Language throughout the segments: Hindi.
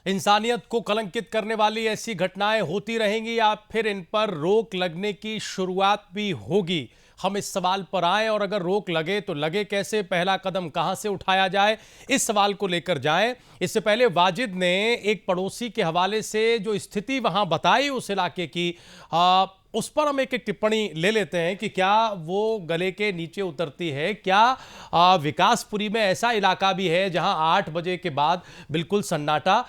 इंसानियत को कलंकित करने वाली ऐसी घटनाएं होती रहेंगी या फिर इन पर रोक लगने की शुरुआत भी होगी? हम इस सवाल पर आए और अगर रोक लगे तो लगे कैसे, पहला कदम कहां से उठाया जाए, इस सवाल को लेकर जाएं। इससे पहले वाजिद ने एक पड़ोसी के हवाले से जो स्थिति वहां बताई उस इलाके की, उस पर हम एक टिप्पणी ले लेते हैं कि क्या वो गले के नीचे उतरती है। क्या विकासपुरी में ऐसा इलाका भी है जहां 8 बजे के बाद बिल्कुल सन्नाटा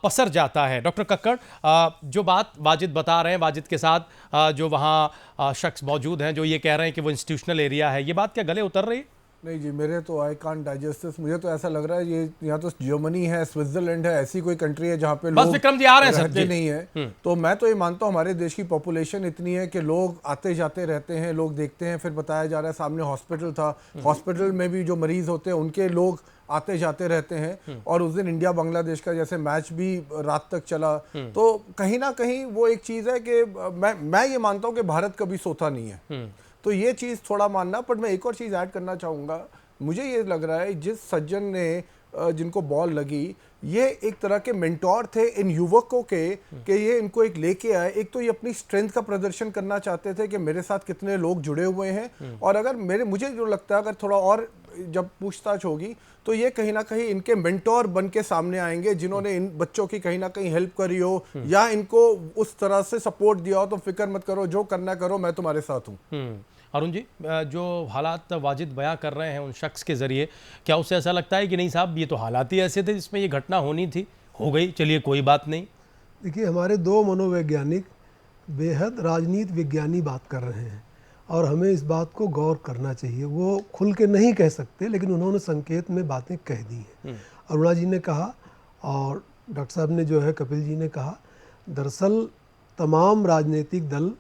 पसर जाता है? डॉक्टर कक्कड़, जो बात वाजिद बता रहे हैं, वाजिद के साथ जो वहां शख्स मौजूद हैं जो ये कह रहे हैं कि वो इंस्टीट्यूशनल एरिया है, ये बात क्या गले उतर रही है? नहीं जी, मेरे तो आई कांट डाइजेस्ट दिस। मुझे तो ऐसा लग रहा है ये यहाँ तो जर्मनी है, स्विट्जरलैंड है, ऐसी कोई कंट्री है जहाँ पे बस लोग विक्रम जी आ रहे हैं रहते नहीं है। तो मैं तो ये मानता हूँ हमारे देश की पॉपुलेशन इतनी है कि लोग आते जाते रहते हैं, लोग देखते हैं। फिर बताया जा रहा है सामने हॉस्पिटल था, हॉस्पिटल में भी जो मरीज होते हैं उनके लोग आते जाते रहते हैं। और उस दिन इंडिया बांग्लादेश का जैसे मैच भी रात तक चला, तो कहीं ना कहीं वो एक चीज़ है कि मैं ये मानता हूँ कि भारत कभी सोता नहीं है। तो ये चीज़ थोड़ा मानना। पर मैं एक और चीज़ ऐड करना चाहूँगा। मुझे ये लग रहा है जिस सज्जन ने जिनको बॉल लगी, ये एक तरह के मेंटोर थे इन युवकों के कि ये इनको एक लेके आए। एक तो ये अपनी स्ट्रेंथ का प्रदर्शन करना चाहते थे कि मेरे साथ कितने लोग जुड़े हुए हैं। और अगर मुझे जो लगता है अगर थोड़ा और जब पूछताछ होगी तो ये कहीं ना कहीं इनके मेंटोर बन के सामने आएंगे, जिन्होंने इन बच्चों की कहीं ना कहीं हेल्प करी हो या इनको उस तरह से सपोर्ट दिया हो। तो फिक्र मत करो, जो करना करो, मैं तुम्हारे साथ हूँ। अरुण जी, जो हालात वाजिद बयां कर रहे हैं उन शख्स के जरिए, क्या उसे ऐसा लगता है कि नहीं साहब ये तो हालात ही ऐसे थे जिसमें ये घटना होनी थी, हो गई, चलिए कोई बात नहीं? देखिए, हमारे दो मनोवैज्ञानिक बेहद राजनीति विज्ञानी बात कर रहे हैं और हमें इस बात को गौर करना चाहिए। वो खुल के नहीं कह सकते लेकिन उन्होंने संकेत में बातें कह दी हैं। अरुणा जी ने कहा और डॉक्टर साहब ने जो है कपिल जी ने कहा, दरअसल तमाम राजनीतिक दल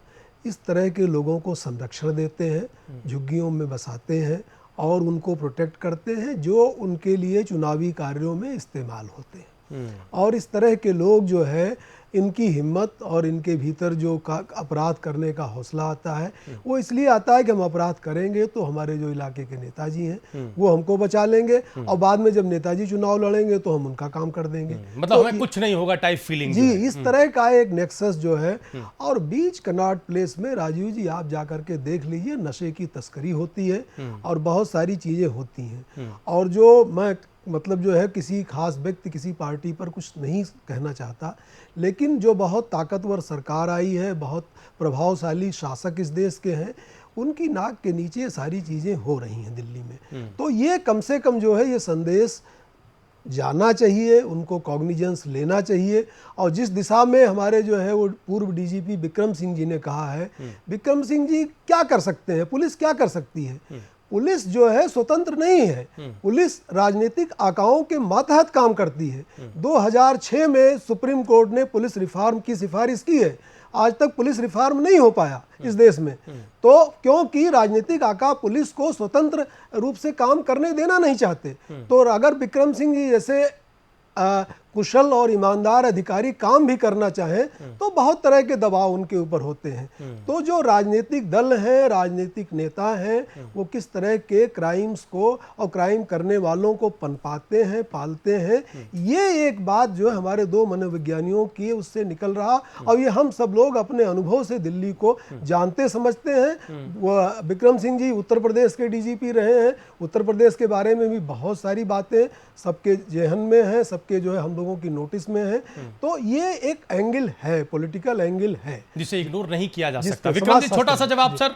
इस तरह के लोगों को संरक्षण देते हैं, झुग्गियों में बसाते हैं और उनको प्रोटेक्ट करते हैं जो उनके लिए चुनावी कार्यों में इस्तेमाल होते हैं। और इस तरह के लोग जो है, इनकी हिम्मत और इनके भीतर जो अपराध करने का हौसला आता है वो इसलिए आता है कि हम अपराध करेंगे तो हमारे जो इलाके के नेताजी हैं वो हमको बचा लेंगे और बाद में जब नेताजी चुनाव लड़ेंगे तो हम उनका काम कर देंगे। मतलब तो हमें कुछ नहीं होगा टाइप फीलिंग जी, इस तरह का एक नेक्सस जो है। और बीच कनॉट प्लेस में राजीव जी आप जाकर के देख लीजिए, नशे की तस्करी होती है और बहुत सारी चीज़ें होती हैं। और जो मैं मतलब जो है किसी खास व्यक्ति किसी पार्टी पर कुछ नहीं कहना चाहता, लेकिन जो बहुत ताकतवर सरकार आई है, बहुत प्रभावशाली शासक इस देश के हैं, उनकी नाक के नीचे सारी चीज़ें हो रही हैं दिल्ली में। तो ये कम से कम जो है ये संदेश जाना चाहिए, उनको कॉग्निजेंस लेना चाहिए। और जिस दिशा में हमारे जो है वो पूर्व डीजीपी विक्रम सिंह जी ने कहा है, विक्रम सिंह जी क्या कर सकते हैं, पुलिस क्या कर सकती है? पुलिस जो है स्वतंत्र नहीं है, पुलिस राजनीतिक आकाओं के मातहत काम करती है। 2006 में सुप्रीम कोर्ट ने पुलिस रिफॉर्म की सिफारिश की है, आज तक पुलिस रिफॉर्म नहीं हो पाया इस देश में। तो क्योंकि राजनीतिक आका पुलिस को स्वतंत्र रूप से काम करने देना नहीं चाहते। तो अगर विक्रम सिंह जी जैसे कुशल और ईमानदार अधिकारी काम भी करना चाहें तो बहुत तरह के दबाव उनके ऊपर होते हैं। तो जो राजनीतिक दल हैं, राजनीतिक नेता हैं, वो किस तरह के क्राइम्स को और क्राइम करने वालों को पनपाते हैं, पालते हैं, ये एक बात जो है हमारे दो मनोविज्ञानियों की उससे निकल रहा। और ये हम सब लोग अपने अनुभव से दिल्ली को जानते समझते हैं। वो विक्रम सिंह जी उत्तर प्रदेश के डीजीपी रहे हैं, उत्तर प्रदेश के बारे में भी बहुत सारी बातें सबके जेहन में हैं, सबके जो है हम लोगों की नोटिस में है। तो ये एक एंगल है, पॉलिटिकल एंगल है जिसे इग्नोर नहीं किया जा सकता। विक्रम जी, छोटा सा जवाब सर।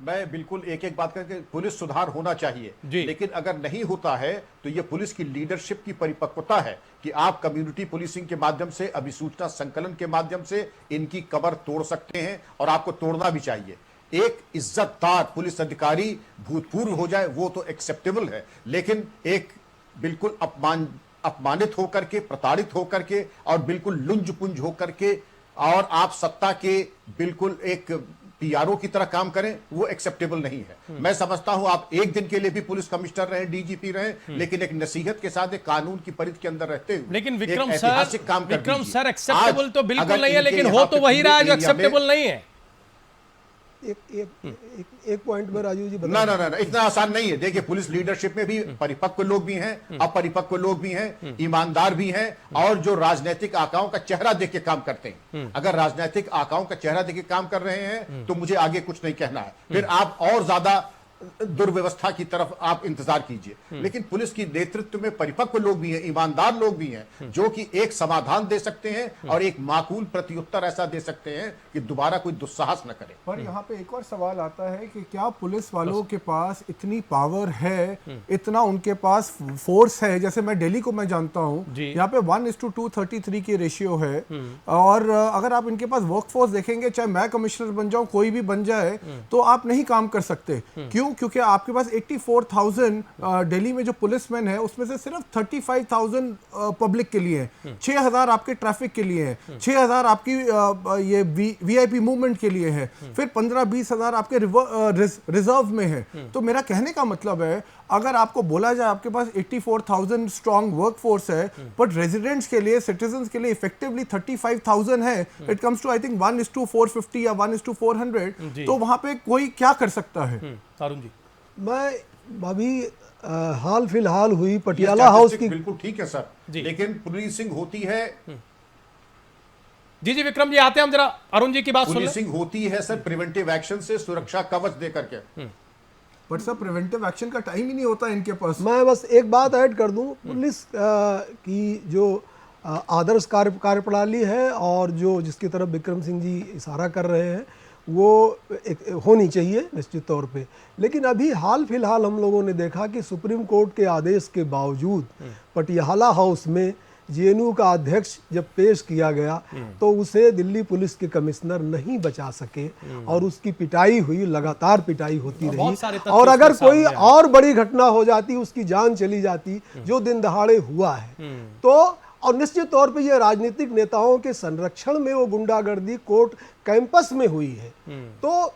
मैं बिल्कुल एक एक बात करके, पुलिस सुधार होना चाहिए, लेकिन अगर नहीं होता है तो यह पुलिस की लीडरशिप की परिपक्वता है कि आप कम्युनिटी पुलिसिंग के माध्यम से, अभिसूचना संकलन के माध्यम से इनकी कमर तोड़ सकते हैं और आपको तोड़ना भी चाहिए। एक इज्जतदार पुलिस अधिकारी भूतपूर्व हो जाए वो तो एक्सेप्टेबल है, लेकिन एक बिल्कुल अपमानित होकर के, प्रताड़ित होकर के और बिल्कुल लुंज पुंज होकर के और आप सत्ता के बिल्कुल एक पीआरओ की तरह काम करें, वो एक्सेप्टेबल नहीं है। मैं समझता हूं आप एक दिन के लिए भी पुलिस कमिश्नर रहे, डीजीपी रहे, लेकिन एक नसीहत के साथ एक कानून की परिधि के अंदर रहते हुए लेकिन विक्रम सर एक्सेप्टेबल तो बिल्कुल नहीं है, लेकिन हो तो वही रहा है जो एक्सेप्टेबल नहीं है। एक पॉइंट में राजीव जी ना ना ना इतना आसान नहीं है। देखिए, पुलिस लीडरशिप में भी परिपक्व लोग भी हैं, अपरिपक्व लोग भी हैं, ईमानदार भी हैं, और जो राजनीतिक आकाओं का चेहरा देख के काम करते हैं। अगर राजनीतिक आकाओं का चेहरा देख के काम कर रहे हैं तो मुझे आगे कुछ नहीं कहना है, फिर आप और ज्यादा दुर्व्यवस्था की तरफ आप इंतजार कीजिए। लेकिन पुलिस की नेतृत्व में परिपक्व लोग भी हैं, ईमानदार लोग भी हैं, जो कि एक समाधान दे सकते हैं और एक माकूल प्रत्युत्तर ऐसा दे सकते हैं कि दोबारा कोई दुस्साहस न करे। पर यहाँ पे एक और सवाल आता है कि क्या पुलिस वालों के पास इतनी पावर है, इतना उनके पास फोर्स है? जैसे मैं दिल्ली को मैं जानता हूँ, यहाँ पे 1:233 की रेशियो है, और अगर आप इनके पास वर्कफोर्स देखेंगे, चाहे मैं कमिश्नर बन जाऊं, कोई भी बन जाए, तो आप नहीं काम कर सकते। क्यों? क्योंकि आपके पास 84,000 दिल्ली में जो पुलिसमैन है, उसमें से सिर्फ 35,000 पब्लिक के लिए हैं, 6,000 आपके ट्रैफिक के लिए हैं, 6,000 आपकी ये वीआईपी मूवमेंट के लिए है, फिर 15-20 हजार आपके रिजर्व में है। तो मेरा कहने का मतलब है, अगर आपको बोला जाए आपके पास 84,000 स्ट्रॉन्ग वर्कफोर्स है, बट रेजिडेंट्स के लिए, सिटीजन्स के लिए इफेक्टिवली 35,000 है, it comes to I think 1:450 या 1:400, तो वहां पे कोई क्या कर सकता है? अरुण जी, मैं अभी हाल फिलहाल हुई पटियाला हाउस की, बिल्कुल ठीक है सर, लेकिन पुलिसिंग होती है। जी विक्रम जी, आते हैं हम जरा अरुण जी की बात सुन लें। पुलिसिंग होती है सर प्रिवेंटिव एक्शन से, सुरक्षा कवच दे करके। बट सर, प्रिवेंटिव एक्शन का टाइम ही नहीं होता इनके पास। मैं बस एक बात ऐड कर दूं, पुलिस की जो आदर्श कार्यप्रणाली है और जो जिसकी तरफ विक्रम सिंह जी इशारा कर रहे हैं, वो होनी चाहिए निश्चित तौर पे। लेकिन अभी हाल फिलहाल हम लोगों ने देखा कि सुप्रीम कोर्ट के आदेश के बावजूद पटियाला हाउस में जेएनयू का अध्यक्ष जब पेश किया गया, तो उसे दिल्ली पुलिस के कमिश्नर नहीं बचा सके, और उसकी पिटाई हुई, लगातार पिटाई होती रही। और अगर कोई और बड़ी घटना हो जाती, उसकी जान चली जाती, जो दिन दहाड़े हुआ है, तो और निश्चित तौर पे ये राजनीतिक नेताओं के संरक्षण में वो गुंडागर्दी कोर्ट कैंपस में हुई है। तो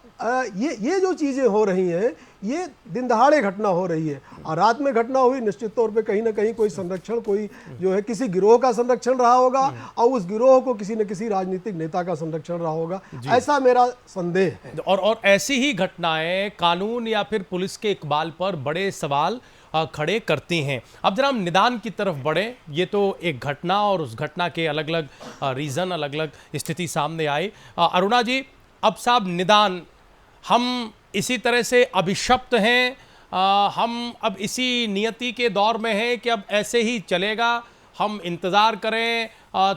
ये जो चीजें हो रही हैं, ये दिन दहाड़े घटना हो रही है, और रात में घटना हुई, निश्चित तौर पे कहीं ना कहीं कोई संरक्षण, कोई जो है किसी गिरोह का संरक्षण रहा होगा, और उस गिरोह को किसी न किसी राजनीतिक नेता का संरक्षण रहा होगा, ऐसा मेरा संदेह है। और ऐसी ही घटनाएं कानून या फिर पुलिस के इकबाल पर बड़े सवाल खड़े करती हैं। अब जरा हम निदान की तरफ बढ़ें। ये तो एक घटना और उस घटना के अलग अलग रीज़न, अलग अलग स्थिति सामने आई। अरुणा जी, अब साहब निदान, हम इसी तरह से अभिशप्त हैं, हम अब इसी नियति के दौर में हैं कि अब ऐसे ही चलेगा, हम इंतज़ार करें,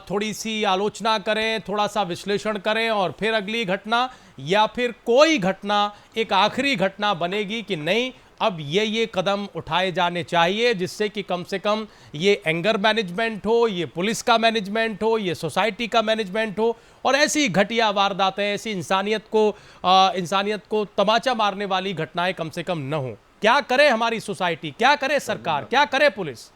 थोड़ी सी आलोचना करें, थोड़ा सा विश्लेषण करें और फिर अगली घटना, या फिर कोई घटना एक आखिरी घटना बनेगी कि नहीं, अब ये कदम उठाए जाने चाहिए जिससे कि कम से कम ये एंगर मैनेजमेंट हो, ये पुलिस का मैनेजमेंट हो, ये सोसाइटी का मैनेजमेंट हो, और ऐसी घटिया वारदातें, ऐसी इंसानियत को तमाचा मारने वाली घटनाएं कम से कम न हो। क्या करे हमारी सोसाइटी, क्या करे सरकार, क्या करे पुलिस?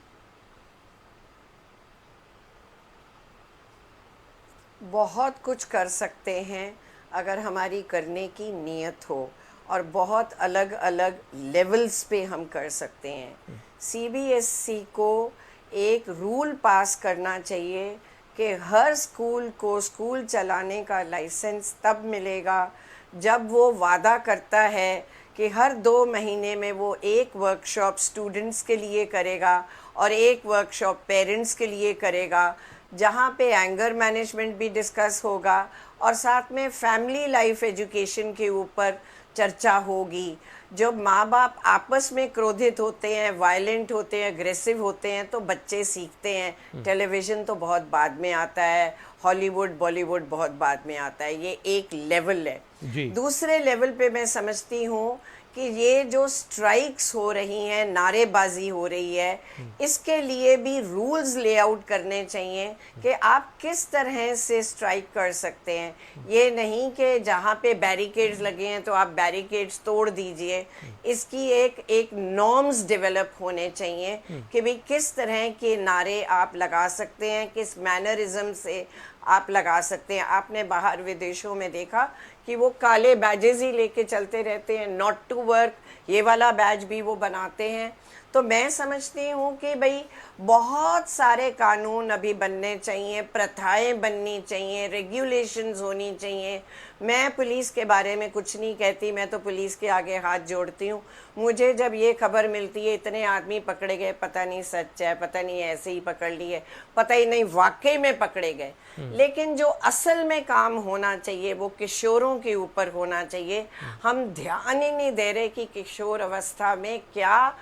बहुत कुछ कर सकते हैं अगर हमारी करने की नीयत हो, और बहुत अलग अलग लेवल्स पे हम कर सकते हैं। सीबीएसई को एक रूल पास करना चाहिए कि हर स्कूल को स्कूल चलाने का लाइसेंस तब मिलेगा जब वो वादा करता है कि हर 2 महीने में वो एक वर्कशॉप स्टूडेंट्स के लिए करेगा और एक वर्कशॉप पेरेंट्स के लिए करेगा, जहाँ पे एंगर मैनेजमेंट भी डिस्कस होगा और साथ में फैमिली लाइफ एजुकेशन के ऊपर चर्चा होगी। जब माँ बाप आपस में क्रोधित होते हैं, वायलेंट होते हैं, अग्रेसिव होते हैं, तो बच्चे सीखते हैं। टेलीविज़न तो बहुत बाद में आता है, हॉलीवुड बॉलीवुड बहुत बाद में आता है, ये एक लेवल है। दूसरे लेवल पे मैं समझती हूँ कि ये जो स्ट्राइक्स हो रही हैं, नारेबाजी हो रही है, इसके लिए भी रूल्स लेआउट करने चाहिए कि आप किस तरह से स्ट्राइक कर सकते हैं। ये नहीं कि जहाँ पे बैरिकेड्स लगे हैं तो आप बैरिकेड्स तोड़ दीजिए। इसकी एक नॉर्म्स डेवलप होने चाहिए कि भाई किस तरह के नारे आप लगा सकते हैं, किस मैनरिज्म से आप लगा सकते हैं। आपने बाहर विदेशों में देखा कि वो काले बैजेस ही लेके चलते रहते हैं, नॉट टू वर्क, ये वाला बैज भी वो बनाते हैं। तो मैं समझती हूँ कि भाई बहुत सारे कानून अभी बनने चाहिए, प्रथाएं बननी चाहिए, रेगुलेशंस होनी चाहिए। मैं पुलिस के बारे में कुछ नहीं कहती, मैं तो पुलिस के आगे हाथ जोड़ती हूँ। मुझे जब ये खबर मिलती है इतने आदमी पकड़े गए, पता नहीं सच है, पता नहीं ऐसे ही पकड़ लिए, पता ही नहीं वाकई में पकड़े गए, लेकिन जो असल में काम होना चाहिए वो किशोरों के ऊपर होना चाहिए। हम ध्यान ही नहीं दे रहे कि किशोर अवस्था में क्या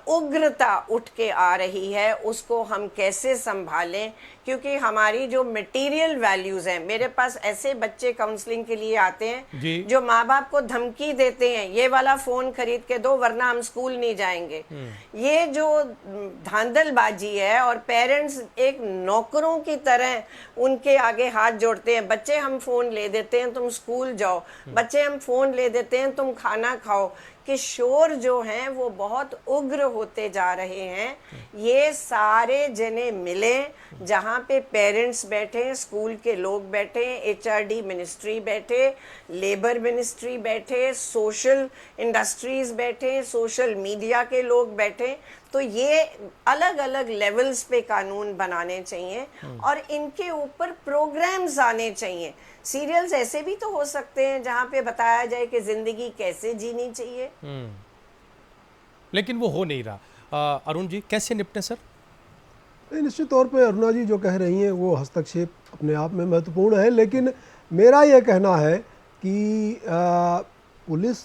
उग्रता उठ के आ रही है, उसको हम कैसे संभालें, क्योंकि हमारी जो मटेरियल वैल्यूज हैं, मेरे पास ऐसे बच्चे काउंसलिंग के लिए आते हैं जो माँ बाप को धमकी देते हैं, ये वाला फोन खरीद के दो वरना हम स्कूल नहीं जाएंगे। ये जो धांधलबाजी है, और पेरेंट्स एक नौकरों की तरह उनके आगे हाथ जोड़ते हैं। बच्चे हम फोन ले देते हैं, तुम स्कूल जाओ, बच्चे हम फोन ले देते हैं, तुम खाना खाओ। किशोर जो हैं वो बहुत उग्र होते जा रहे हैं। ये सारे जने मिले, जहाँ पे पेरेंट्स बैठे, स्कूल के लोग बैठे, एचआरडी मिनिस्ट्री बैठे, लेबर मिनिस्ट्री बैठे, सोशल इंडस्ट्रीज बैठे, सोशल मीडिया के लोग बैठे, तो ये अलग अलग लेवल्स पे कानून बनाने चाहिए और इनके ऊपर प्रोग्राम्स आने चाहिए। सीरियल्स ऐसे भी तो हो सकते हैं जहाँ पे बताया जाए कि जिंदगी कैसे जीनी चाहिए। लेकिन वो हो नहीं रहा। अरुण जी, कैसे निपटे सर? निश्चित तौर पे अरुणा जी जो कह रही हैं वो हस्तक्षेप अपने आप में महत्वपूर्ण है, लेकिन मेरा ये कहना है कि पुलिस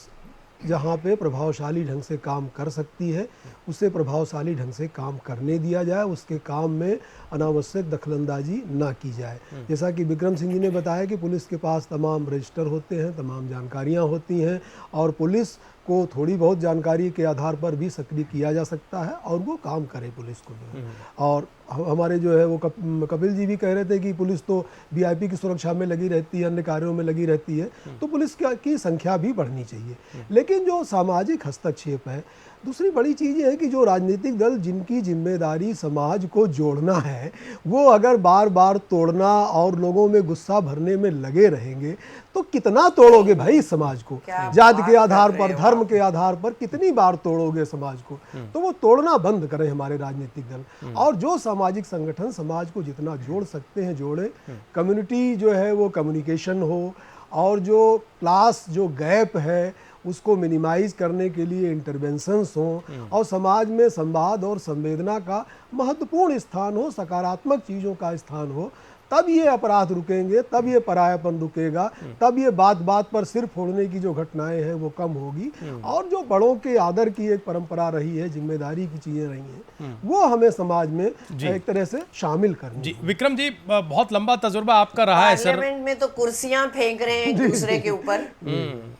जहाँ पे प्रभावशाली ढंग से काम कर सकती है उसे प्रभावशाली ढंग से काम करने दिया जाए, उसके काम में अनावश्यक दखलंदाजी ना की जाए। जैसा कि विक्रम सिंह जी ने बताया कि पुलिस के पास तमाम रजिस्टर होते हैं, तमाम जानकारियाँ होती हैं, और पुलिस को थोड़ी बहुत जानकारी के आधार पर भी सक्रिय किया जा सकता है और वो काम करे पुलिस को जो है। और हमारे जो है वो कपिल जी भी कह रहे थे कि पुलिस तो वीआईपी की सुरक्षा में लगी रहती है, अन्य कार्यों में लगी रहती है, तो पुलिस की संख्या भी बढ़नी चाहिए। लेकिन जो सामाजिक हस्तक्षेप है, दूसरी बड़ी चीज़ ये है कि जो राजनीतिक दल जिनकी जिम्मेदारी समाज को जोड़ना है, वो अगर बार बार तोड़ना और लोगों में गुस्सा भरने में लगे रहेंगे तो कितना तोड़ोगे भाई समाज को? जाति के आधार पर, धर्म के आधार पर कितनी बार तोड़ोगे समाज को? तो वो तोड़ना बंद करें हमारे राजनीतिक दल, और जो सामाजिक संगठन समाज को जितना जोड़ सकते हैं जोड़े। कम्युनिटी जो है वो कम्युनिकेशन हो, और जो क्लास जो गैप है उसको मिनिमाइज करने के लिए इंटरवेंशंस हों, और समाज में संवाद और संवेदना का महत्वपूर्ण स्थान हो, सकारात्मक चीज़ों का स्थान हो, तब ये अपराध रुकेंगे, तब ये परायापन रुकेगा, तब ये बात बात पर सिर फोड़ने की जो घटनाएं हैं वो कम होगी, और जो बड़ों के आदर की एक परंपरा रही है, जिम्मेदारी की चीज़ें रही हैं, वो हमें समाज में एक तरह से शामिल करनी। जी विक्रम जी, बहुत लंबा तजुर्बा आपका रहा है सर। पार्लियामेंट में तो कुर्सियां फेंक रहे हैं एक दूसरे के ऊपर।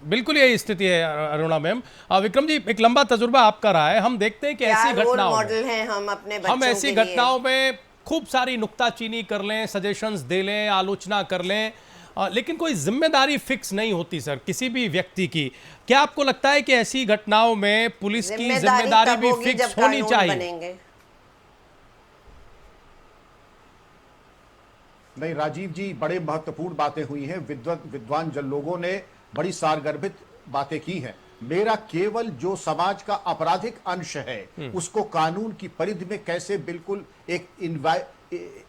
बिल्कुल यही स्थिति है अरुणा मैम। विक्रम जी, एक लंबा तजुर्बा आपका रहा है, हम देखते हैं कि ऐसी घटनाओं मॉडल हैं हम अपने बच्चों हम ऐसी के लिए। घटनाओं में खूब सारी नुक्ताचीनी कर लें, सजेशंस दे लें, आलोचना कर लें, लेकिन कोई जिम्मेदारी फिक्स नहीं होती सर किसी भी व्यक्ति की। क्या आपको लगता है कि ऐसी घटनाओं में पुलिस की जिम्मेदारी भी फिक्स होनी चाहिए? नहीं राजीव जी, बड़े महत्वपूर्ण बातें हुई हैं, विद्वान जन लोगों ने बड़ी सारगर्भित बातें की हैं। मेरा केवल जो समाज का आपराधिक अंश है उसको कानून की परिधि में कैसे बिल्कुल एक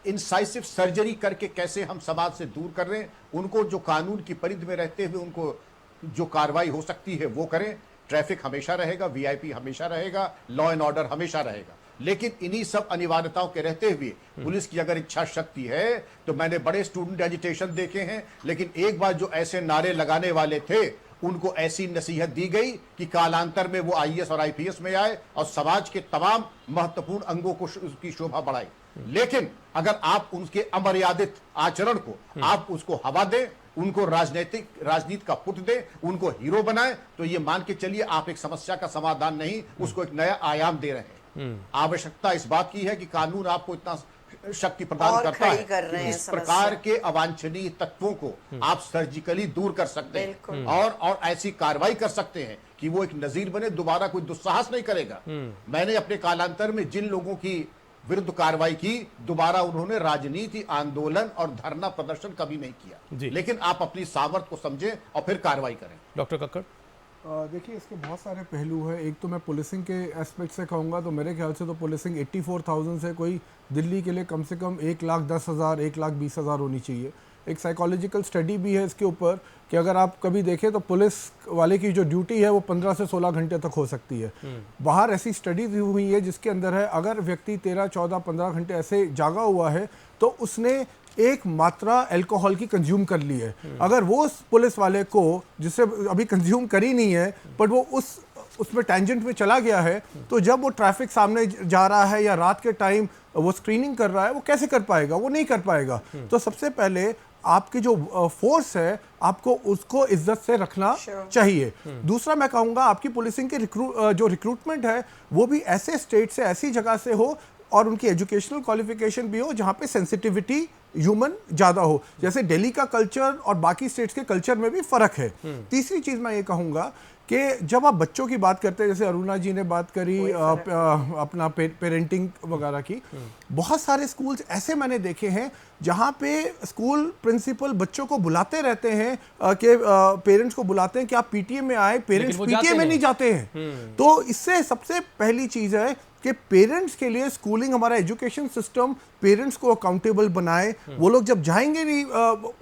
इंसाइसिव सर्जरी करके कैसे हम समाज से दूर कर रहे हैं, उनको जो कानून की परिधि में रहते हुए उनको जो कार्रवाई हो सकती है वो करें। ट्रैफिक हमेशा रहेगा, वीआईपी हमेशा रहेगा, लॉ एंड ऑर्डर हमेशा रहेगा, लेकिन इन्हीं सब अनिवार्यताओं के रहते हुए पुलिस की अगर इच्छा शक्ति है तो मैंने बड़े स्टूडेंट एजिटेशन देखे हैं, लेकिन एक बार जो ऐसे नारे लगाने वाले थे उनको ऐसी नसीहत दी गई कि कालांतर में वो आईएएस और आईपीएस में आए और समाज के तमाम महत्वपूर्ण अंगों को उसकी शोभा बढ़ाई। लेकिन अगर आप उनके अमर्यादित आचरण को आप उसको हवा दें, उनको राजनीति का पुट दें, उनको हीरो बनाएं, तो ये मान के चलिए आप एक समस्या का समाधान नहीं, उसको एक नया आयाम दे रहे हैं। आवश्यकता इस बात की है कि कानून आपको इतना शक्ति प्रदान करता है, इस प्रकार के अवांछनीय तत्वों को आप सर्जिकली दूर कर सकते हैं और ऐसी कार्रवाई कर सकते हैं कि वो एक नजीर बने, दोबारा कोई दुस्साहस नहीं करेगा। मैंने अपने कालांतर में जिन लोगों की विरुद्ध कार्रवाई की, दोबारा उन्होंने राजनीति, आंदोलन और धरना प्रदर्शन कभी नहीं किया। लेकिन आप अपनी सामर्थ्य को समझें और फिर कार्रवाई करें। डॉक्टर कक्कड़, देखिए इसके बहुत सारे पहलू हैं। एक तो मैं पुलिसिंग के एस्पेक्ट से कहूँगा तो मेरे ख्याल से तो पुलिसिंग 84,000 से कोई दिल्ली के लिए कम से कम 1,10,000 1,20,000 होनी चाहिए। एक साइकोलॉजिकल स्टडी भी है इसके ऊपर कि अगर आप कभी देखें तो पुलिस वाले की जो ड्यूटी है वो 15 से 16 घंटे तक हो सकती है। बाहर ऐसी स्टडीज हुई है जिसके अंदर है अगर व्यक्ति 13, 14, 15 घंटे ऐसे जागा हुआ है तो उसने एक मात्रा अल्कोहल की कंज्यूम कर ली है। अगर वो उस पुलिस वाले को जिससे अभी कंज्यूम करी नहीं है बट वो उसमें टेंजेंट में चला गया है तो जब वो ट्रैफिक सामने जा रहा है या रात के टाइम वो स्क्रीनिंग कर रहा है वो कैसे कर पाएगा? वो नहीं कर पाएगा। तो सबसे पहले आपकी जो फोर्स है आपको उसको इज्जत से रखना चाहिए। दूसरा मैं कहूँगा आपकी पुलिसिंग के जो रिक्रूटमेंट है वो भी ऐसे स्टेट से ऐसी जगह से हो और उनकी एजुकेशनल क्वालिफिकेशन भी हो जहाँ पे सेंसिटिविटी ह्यूमन ज़्यादा हो। जैसे दिल्ली का कल्चर और बाकी स्टेट्स के कल्चर में भी फ़र्क है। तीसरी चीज़ मैं ये कहूँगा कि जब आप बच्चों की बात करते हैं जैसे अरुणा जी ने बात करी अपना पेरेंटिंग वगैरह की, बहुत सारे स्कूल्स ऐसे मैंने देखे हैं जहाँ पे स्कूल प्रिंसिपल बच्चों को बुलाते रहते हैं कि पेरेंट्स को बुलाते हैं कि आप पीटीए में आए, पेरेंट्स पीटीए में नहीं जाते हैं। तो इससे सबसे पहली चीज़ है कि पेरेंट्स के लिए स्कूलिंग हमारा एजुकेशन सिस्टम पेरेंट्स को अकाउंटेबल बनाए। वो लोग जब जाएंगे नहीं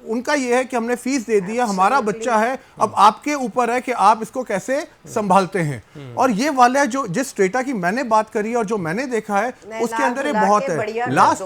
उनका ये है कि हमने फीस दे दी है, हमारा बच्चा है, अब आपके ऊपर है कि आप इसको कैसे संभालते हैं। और ये वाला जो जिस स्ट्रेटा की मैंने बात करी और जो मैंने देखा है उसके अंदर ये बहुत है। लास्ट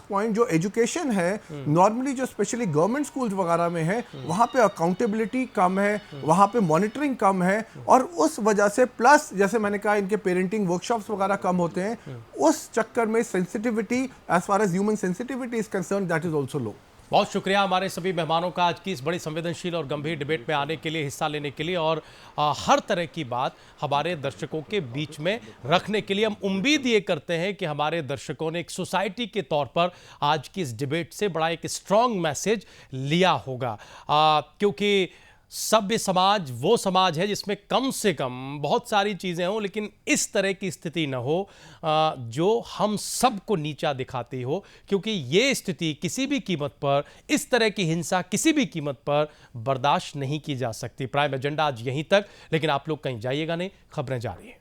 पॉइंट जो एजुकेशन है नॉर्मली जो स्पेशली गवर्नमेंट स्कूल्स वगैरह में है वहाँ पे अकाउंटेबिलिटी कम है, वहाँ पे मॉनिटरिंग कम है और उस वजह से प्लस जैसे मैंने कहा इनके पेरेंटिंग वर्कशॉप्स वगैरह कम होते हैं। उस चक्कर में sensitivity as far as human sensitivity is concerned that is also low। बहुत शुक्रिया हमारे सभी मेहमानों का आज की इस बड़ी संवेदनशील और गंभीर डिबेट में आने के लिए, हिस्सा लेने के लिए और हर तरह की बात हमारे दर्शकों के बीच में रखने के लिए। हम उम्मीद ये करते हैं कि हमारे दर्शकों ने एक सोसाइटी के तौर पर आज की इस डिबेट से बड़ा एक स्ट्रॉन्ग मैसेज लिया होगा, क्योंकि सभ्य समाज वो समाज है जिसमें कम से कम बहुत सारी चीज़ें हों लेकिन इस तरह की स्थिति न हो जो हम सबको नीचा दिखाती हो, क्योंकि ये स्थिति किसी भी कीमत पर, इस तरह की हिंसा किसी भी कीमत पर बर्दाश्त नहीं की जा सकती। प्राइम एजेंडा आज यहीं तक, लेकिन आप लोग कहीं जाइएगा नहीं, खबरें जारी हैं।